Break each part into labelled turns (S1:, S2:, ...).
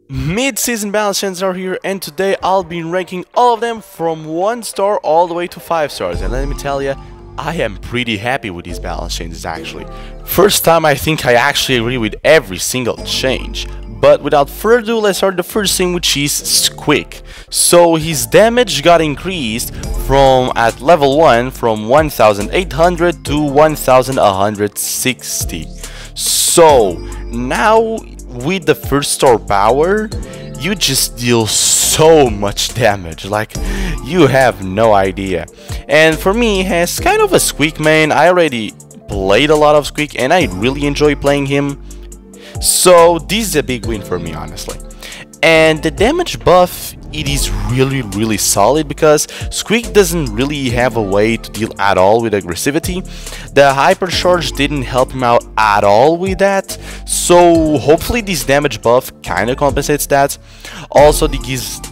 S1: Mid-season balance changes are here, and today I'll be ranking all of them from 1 star all the way to 5 stars, and let me tell you, I am pretty happy with these balance changes actually. First time I think I actually agree with every single change. But without further ado, let's start the first thing, which is Squeak. So his damage got increased from at level 1 from 1800 to 1160. So now with the first star power, you just deal so much damage, like you have no idea. And for me, as kind of a Squeak main, I already played a lot of Squeak and I really enjoy playing him. So this is a big win for me, honestly. And the damage buff, it is really solid because Squeak doesn't really have a way to deal at all with aggressivity. The hypercharge didn't help him out at all with that, so hopefully this damage buff kinda compensates that. Also, it gives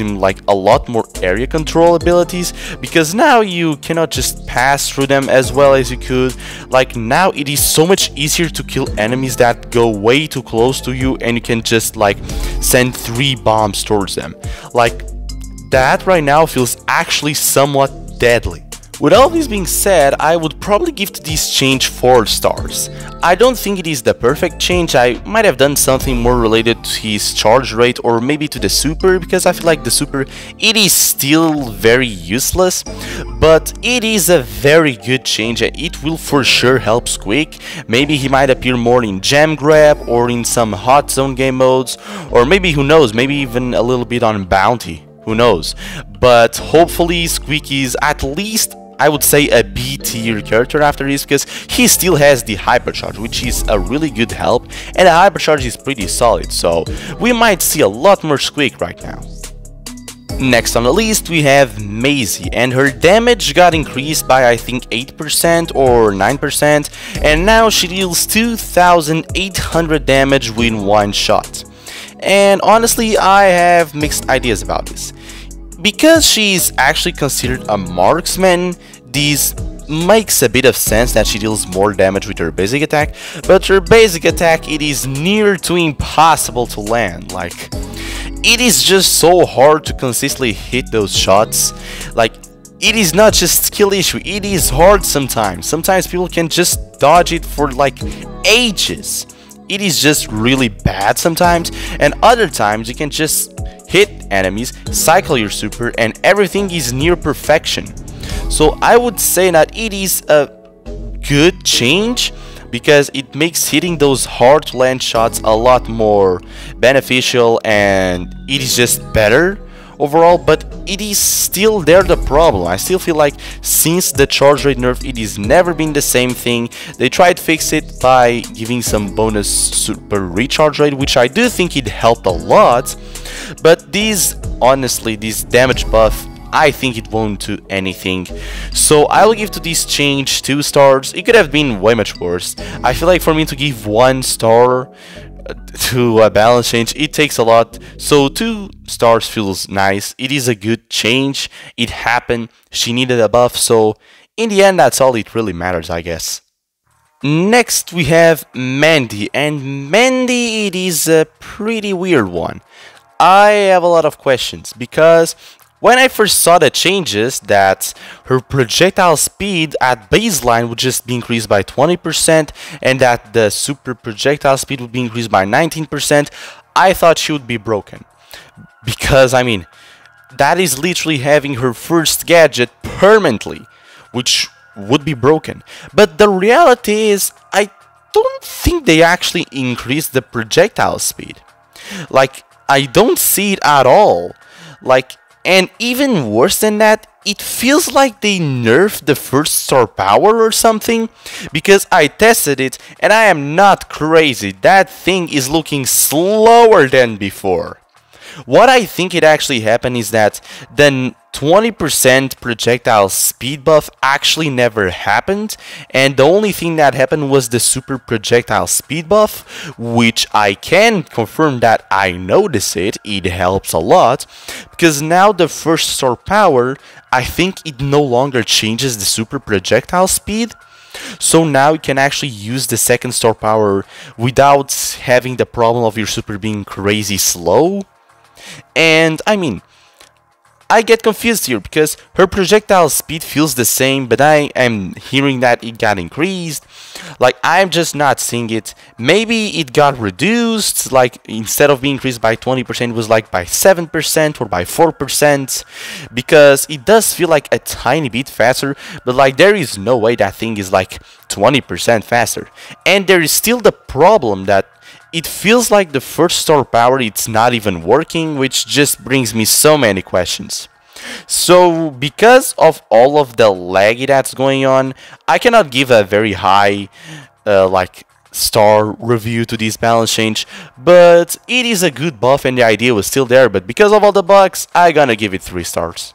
S1: him like a lot more area control abilities, because now you cannot just pass through them as well as you could. Like now it is so much easier to kill enemies that go way too close to you, and you can just like send 3 bombs towards them. Like that right now feels actually somewhat deadly. With all this being said, I would probably give to this change 4 stars. I don't think it is the perfect change. I might have done something more related to his charge rate or maybe to the super, because I feel like the super, it is still very useless, but it is a very good change and it will for sure help Squeak. Maybe he might appear more in Gem Grab or in some hot zone game modes, or maybe, who knows, maybe even a little bit on Bounty. Who knows? But hopefully Squeak is at least, I would say, a B tier character after this, because he still has the hypercharge, which is a really good help, and the hypercharge is pretty solid, so we might see a lot more Squeak right now. Next on the list we have Maisie, and her damage got increased by I think 8% or 9%, and now she deals 2800 damage with 1 shot. And honestly, I have mixed ideas about this. Because she's actually considered a marksman, this makes a bit of sense that she deals more damage with her basic attack, but her basic attack, it is near to impossible to land. Like, it is just so hard to consistently hit those shots. Like, it is not just skill issue, it is hard sometimes. Sometimes people can just dodge it for like ages. It is just really bad sometimes, and other times you can just hit enemies, cycle your super, and everything is near perfection. So I would say that it is a good change, because it makes hitting those hard to land shots a lot more beneficial, and it is just better overall. But it is still there the problem. I still feel like since the charge rate nerf, it has never been the same thing. They tried to fix it by giving some bonus super recharge rate, which I do think it helped a lot, but honestly, this damage buff, I think it won't do anything. So I will give to this change 2 stars. It could have been way much worse. I feel like for me to give 1 star to a balance change, it takes a lot, so 2 stars feels nice. It is a good change, it happened, she needed a buff, so in the end that's all it really matters, I guess. Next we have Mandy, and Mandy, it is a pretty weird one. I have a lot of questions, because when I first saw the changes, that her projectile speed at baseline would just be increased by 20%, and that the super projectile speed would be increased by 19%, I thought she would be broken. Because, I mean, that is literally having her first gadget permanently, which would be broken. But the reality is, I don't think they actually increased the projectile speed. Like, I don't see it at all. Like, and even worse than that, it feels like they nerfed the first star power or something, because I tested it and I am not crazy, that thing is looking slower than before. What I think it actually happened is that the 20% projectile speed buff actually never happened, and the only thing that happened was the super projectile speed buff, which I can confirm that I notice it helps a lot, because now the first star power, I think it no longer changes the super projectile speed. So now you can actually use the second star power without having the problem of your super being crazy slow. And I mean, I get confused here because her projectile speed feels the same, but I am hearing that it got increased. Like, I'm just not seeing it. Maybe it got reduced, like instead of being increased by 20%, it was like by 7% or by 4%, because it does feel like a tiny bit faster, but like there is no way that thing is like 20% faster. And there is still the problem that it feels like the first star power it's not even working, which just brings me so many questions. So because of all of the laggy that's going on, I cannot give a very high like star review to this balance change, but it is a good buff and the idea was still there, but because of all the bugs, I gonna give it 3 stars.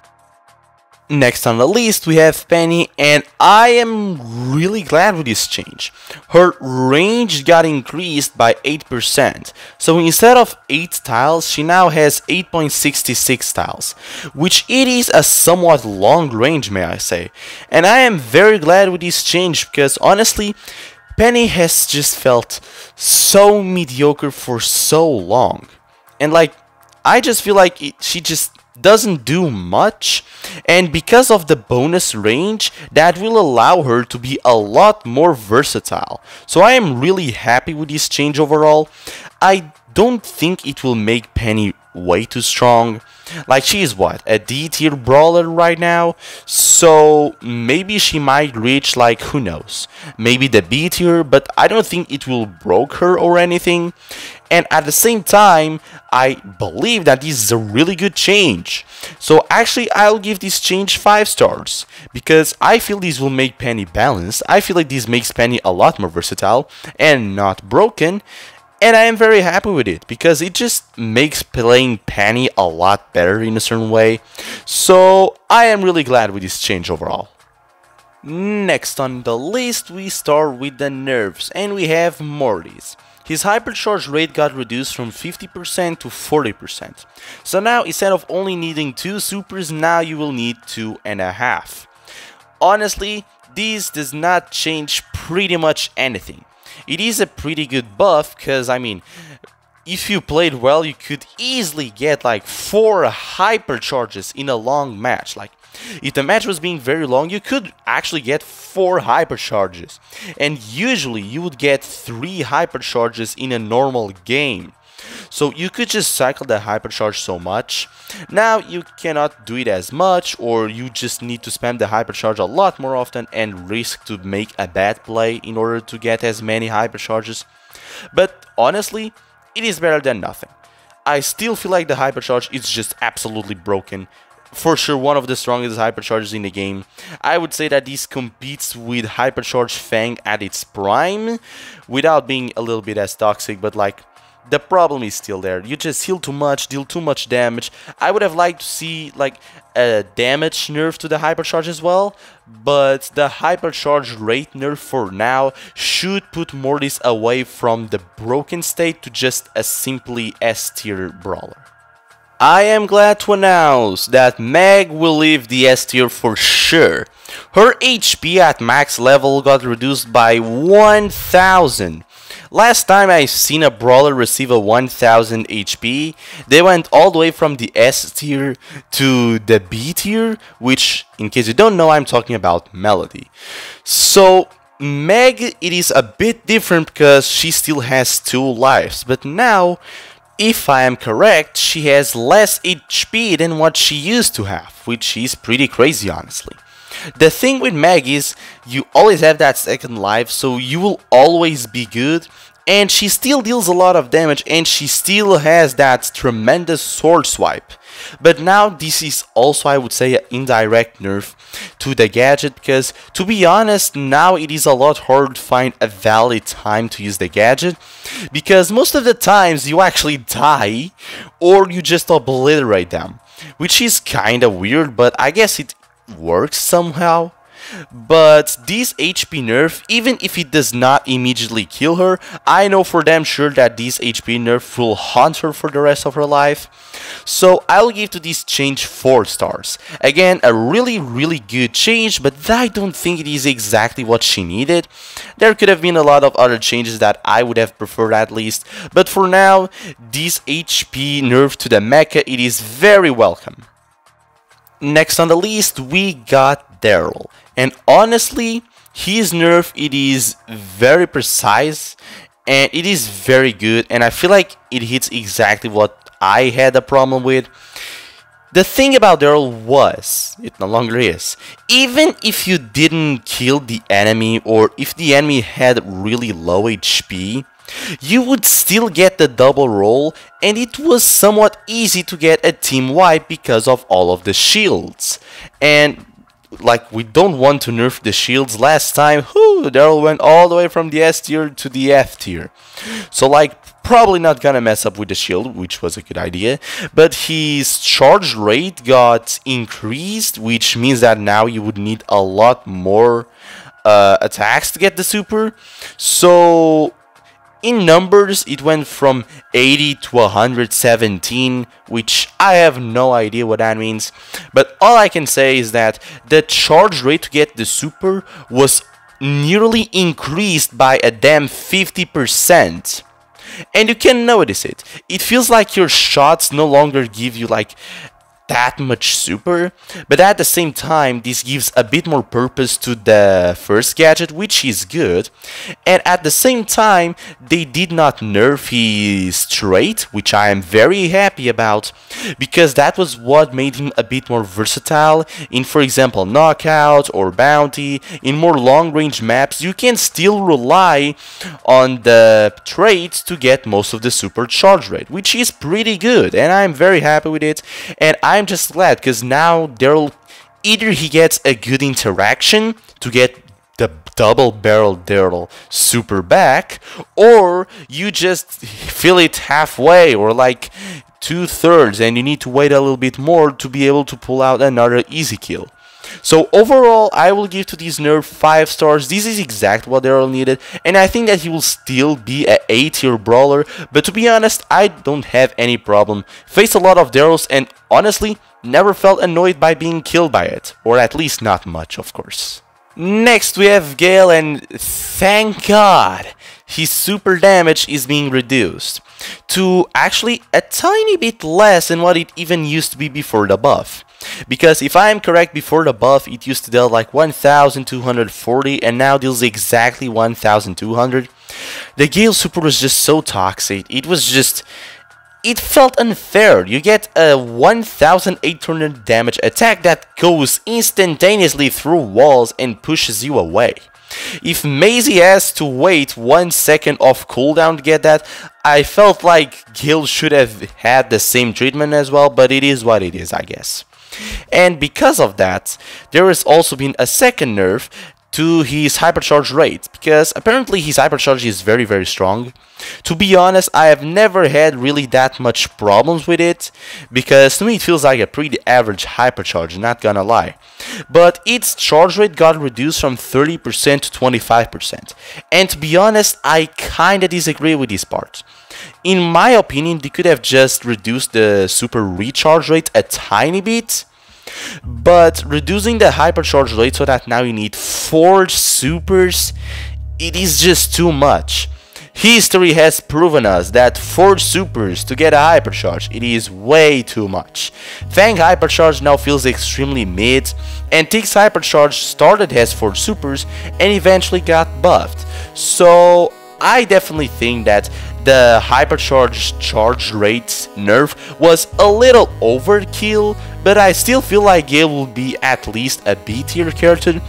S1: Next on the list we have Penny, and I am really glad with this change. Her range got increased by 8%, so instead of 8 tiles she now has 8.66 tiles, which it is a somewhat long range, may I say. And I am very glad with this change because honestly Penny has just felt so mediocre for so long, and like I just feel like she just doesn't do much, and because of the bonus range that will allow her to be a lot more versatile. So I am really happy with this change overall. I don't think it will make Penny way too strong. Like, she is what, a D tier brawler right now, so maybe she might reach, like, who knows, maybe the B tier, but I don't think it will broke her or anything. And at the same time, I believe that this is a really good change. So actually, I'll give this change 5 stars, because I feel this will make Penny balanced. I feel like this makes Penny a lot more versatile and not broken. And I am very happy with it, because it just makes playing Penny a lot better in a certain way. So I am really glad with this change overall. Next on the list we start with the nerfs, and we have Mortis. His hypercharge rate got reduced from 50% to 40%. So now instead of only needing 2 supers, now you will need 2.5. Honestly, this does not change pretty much anything. It is a pretty good buff, because I mean, if you played well, you could easily get like 4 hypercharges in a long match. Like, if the match was being very long, you could actually get 4 hypercharges, and usually you would get 3 hypercharges in a normal game. So you could just cycle the hypercharge so much. Now you cannot do it as much, or you just need to spam the hypercharge a lot more often and risk to make a bad play in order to get as many hypercharges. But honestly, it is better than nothing. I still feel like the hypercharge is just absolutely broken. For sure one of the strongest hypercharges in the game. I would say that this competes with Hypercharge Fang at its prime, without being a little bit as toxic, but like, the problem is still there. You just heal too much, deal too much damage. I would have liked to see like a damage nerf to the hypercharge as well, but the hypercharge rate nerf for now should put Mortis away from the broken state to just a simply S tier brawler. I am glad to announce that Meg will leave the S tier for sure. Her HP at max level got reduced by 1000. Last time I seen a brawler receive a 1000 HP, they went all the way from the S tier to the B tier, which, in case you don't know, I'm talking about Melody. So Meg, it is a bit different because she still has 2 lives, but now, if I am correct, she has less HP than what she used to have, which is pretty crazy, honestly. The thing with Meg is, you always have that second life, so you will always be good, and she still deals a lot of damage, and she still has that tremendous sword swipe. But now this is also, I would say, an indirect nerf to the gadget, because to be honest, now it is a lot harder to find a valid time to use the gadget, because most of the times you actually die or you just obliterate them, which is kinda weird, but I guess it works somehow. but this HP nerf, even if it does not immediately kill her, I know for damn sure that this HP nerf will haunt her for the rest of her life. So I'll give to this change 4 stars. Again, a really good change, but I don't think it is exactly what she needed. There could have been a lot of other changes that I would have preferred at least, but for now, this HP nerf to the mecha, it is very welcome. Next on the list, we got Daryl, and honestly, his nerf, it is very precise, and it is very good, and I feel like it hits exactly what I had a problem with. The thing about Daryl was, it no longer is, even if you didn't kill the enemy, or if the enemy had really low HP, you would still get the double roll, and it was somewhat easy to get a team wipe because of all of the shields. And like, we don't want to nerf the shields. Last time, Daryl went all the way from the S tier to the F tier. So like, probably not gonna mess up with the shield, which was a good idea. But his charge rate got increased, which means that now you would need a lot more attacks to get the super. So in numbers, it went from 80 to 117, which I have no idea what that means. But all I can say is that the charge rate to get the super was nearly increased by a damn 50%. And you can notice it. It feels like your shots no longer give you like that much super, but at the same time this gives a bit more purpose to the first gadget, which is good. And at the same time they did not nerf his trait, which I am very happy about, because that was what made him a bit more versatile in, for example, knockout or bounty. In more long range maps you can still rely on the traits to get most of the super charge rate, which is pretty good, and I'm very happy with it. And I'm just glad because now Daryl, either he gets a good interaction to get the double barrel Daryl super back, or you just fill it halfway or like 2/3 and you need to wait a little bit more to be able to pull out another easy kill. So overall, I will give to this nerf 5 stars. This is exactly what Daryl needed, and I think that he will still be an A tier brawler, but to be honest, I don't have any problem. Faced a lot of Daryls and honestly, never felt annoyed by being killed by it, or at least not much, of course. Next we have Gale, and thank God his super damage is being reduced to actually a tiny bit less than what it even used to be before the buff. Because if I am correct, before the buff it used to deal like 1240 and now deals exactly 1200. The Gale super was just so toxic. It felt unfair. You get a 1800 damage attack that goes instantaneously through walls and pushes you away. If Maisie has to wait 1 second off cooldown to get that, I felt like Gale should have had the same treatment as well, but it is what it is, I guess. And because of that, there has also been a second nerf to his hypercharge rate, because apparently his hypercharge is very strong. To be honest, I have never had really that much problems with it, because to me it feels like a pretty average hypercharge, not gonna lie. But its charge rate got reduced from 30% to 25%, and to be honest, I kinda disagree with this part. In my opinion, they could have just reduced the super recharge rate a tiny bit, but reducing the hypercharge rate so that now you need 4 supers, it is just too much. History has proven us that 4 supers to get a hypercharge, it is way too much. Fang hypercharge now feels extremely mid, and Tig's hypercharge started as 4 supers and eventually got buffed. So I definitely think that the hypercharge charge rate nerf was a little overkill, but I still feel like Gale will be at least a B tier character.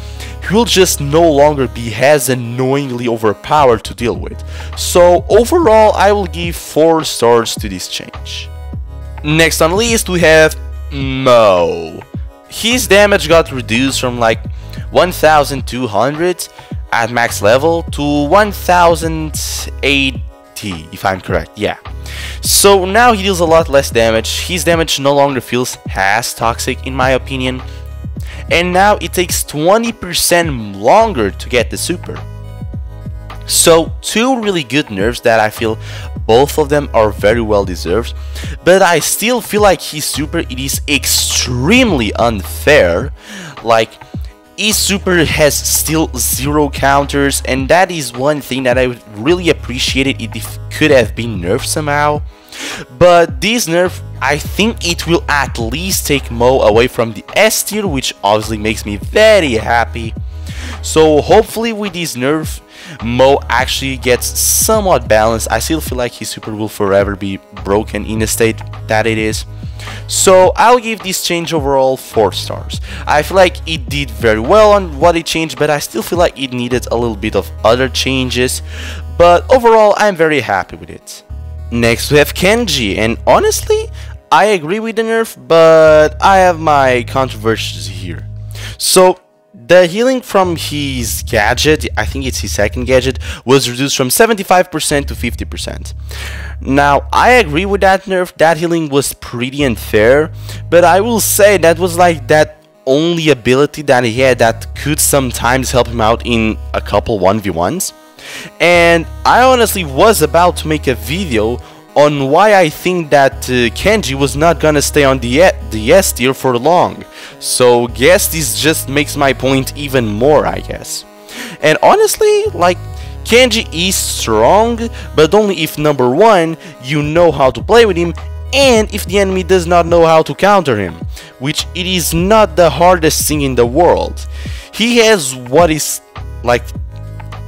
S1: He will just no longer be as annoyingly overpowered to deal with. So overall, I will give 4 stars to this change. Next on the list we have Mo. His damage got reduced from like 1200 at max level to 1080, if I'm correct, yeah. So now he deals a lot less damage. His damage no longer feels as toxic in my opinion. and now it takes 20% longer to get the super. So two really good nerfs that I feel both of them are very well deserved, but I still feel like his super, it is extremely unfair. Like, his super has still 0 counters, and that is one thing that I would really appreciate it if it could have been nerfed somehow. But this nerf, I think it will at least take Mo away from the S tier, which obviously makes me very happy. So hopefully with this nerf, Mo actually gets somewhat balanced. I still feel like his super will forever be broken in the state that it is. So I'll give this change overall 4 stars. I feel like it did very well on what it changed, but I still feel like it needed a little bit of other changes. But overall, I'm very happy with it. Next we have Kenji, and honestly, I agree with the nerf, but I have my controversies here. So the healing from his gadget, I think it's his second gadget, was reduced from 75% to 50%. Now, I agree with that nerf, that healing was pretty unfair, but I will say that was like that only ability that he had that could sometimes help him out in a couple 1v1s. And I honestly was about to make a video on why I think that Kenji was not gonna stay on the S tier for long. So guess this just makes my point even more, I guess. And honestly, like, Kenji is strong, but only if number 1, you know how to play with him, and if the enemy does not know how to counter him, which it is not the hardest thing in the world. He has what is like,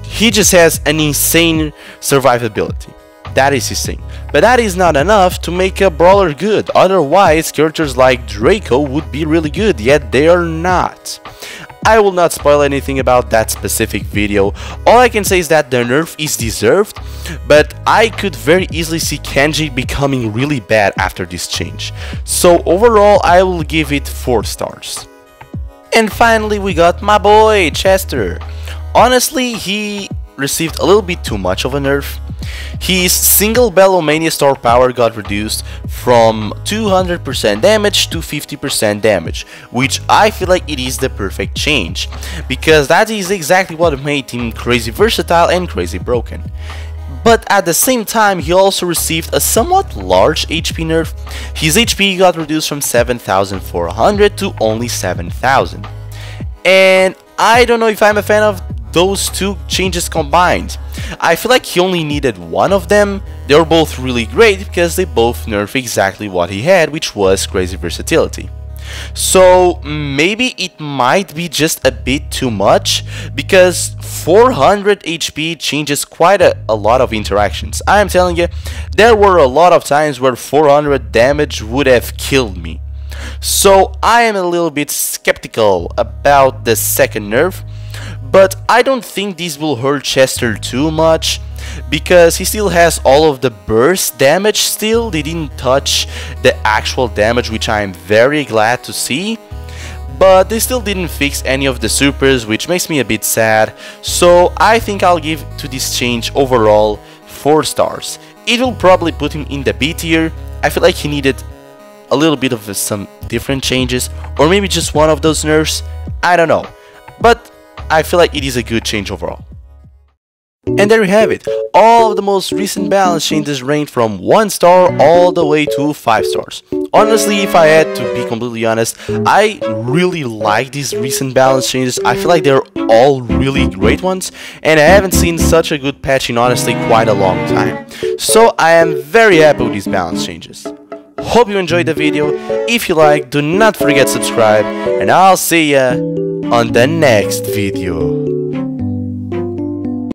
S1: he just has an insane survivability. That is his thing. But that is not enough to make a brawler good. Otherwise, characters like Draco would be really good, yet they are not. I will not spoil anything about that specific video. All I can say is that the nerf is deserved, but I could very easily see Kenji becoming really bad after this change. So overall, I will give it 4 stars. And finally, we got my boy, Chester. Honestly, he received a little bit too much of a nerf. His single Bellomania star power got reduced from 200% damage to 50% damage, which I feel like it is the perfect change, because that is exactly what made him crazy versatile and crazy broken. But at the same time, he also received a somewhat large HP nerf. His HP got reduced from 7,400 to only 7,000. And I don't know if I'm a fan of those two changes combined. I feel like he only needed one of them. They were both really great because they both nerf exactly what he had, which was crazy versatility. So maybe it might be just a bit too much, because 400 HP changes quite a lot of interactions. I am telling you, there were a lot of times where 400 damage would have killed me. So I am a little bit skeptical about the second nerf, but I don't think this will hurt Chester too much, because he still has all of the burst damage still. They didn't touch the actual damage, which I am very glad to see. But they still didn't fix any of the supers, which makes me a bit sad. So I think I'll give to this change overall 4 stars. It will probably put him in the B tier. I feel like he needed a little bit of some different changes, or maybe just one of those nerfs. I don't know. But I feel like it is a good change overall. And there you have it. All of the most recent balance changes range from 1 star all the way to 5 stars. Honestly, if I had to be completely honest, I really like these recent balance changes. I feel like they're all really great ones, and I haven't seen such a good patch in honestly quite a long time. So I am very happy with these balance changes. Hope you enjoyed the video. If you like, do not forget to subscribe, and I'll see ya on the next video.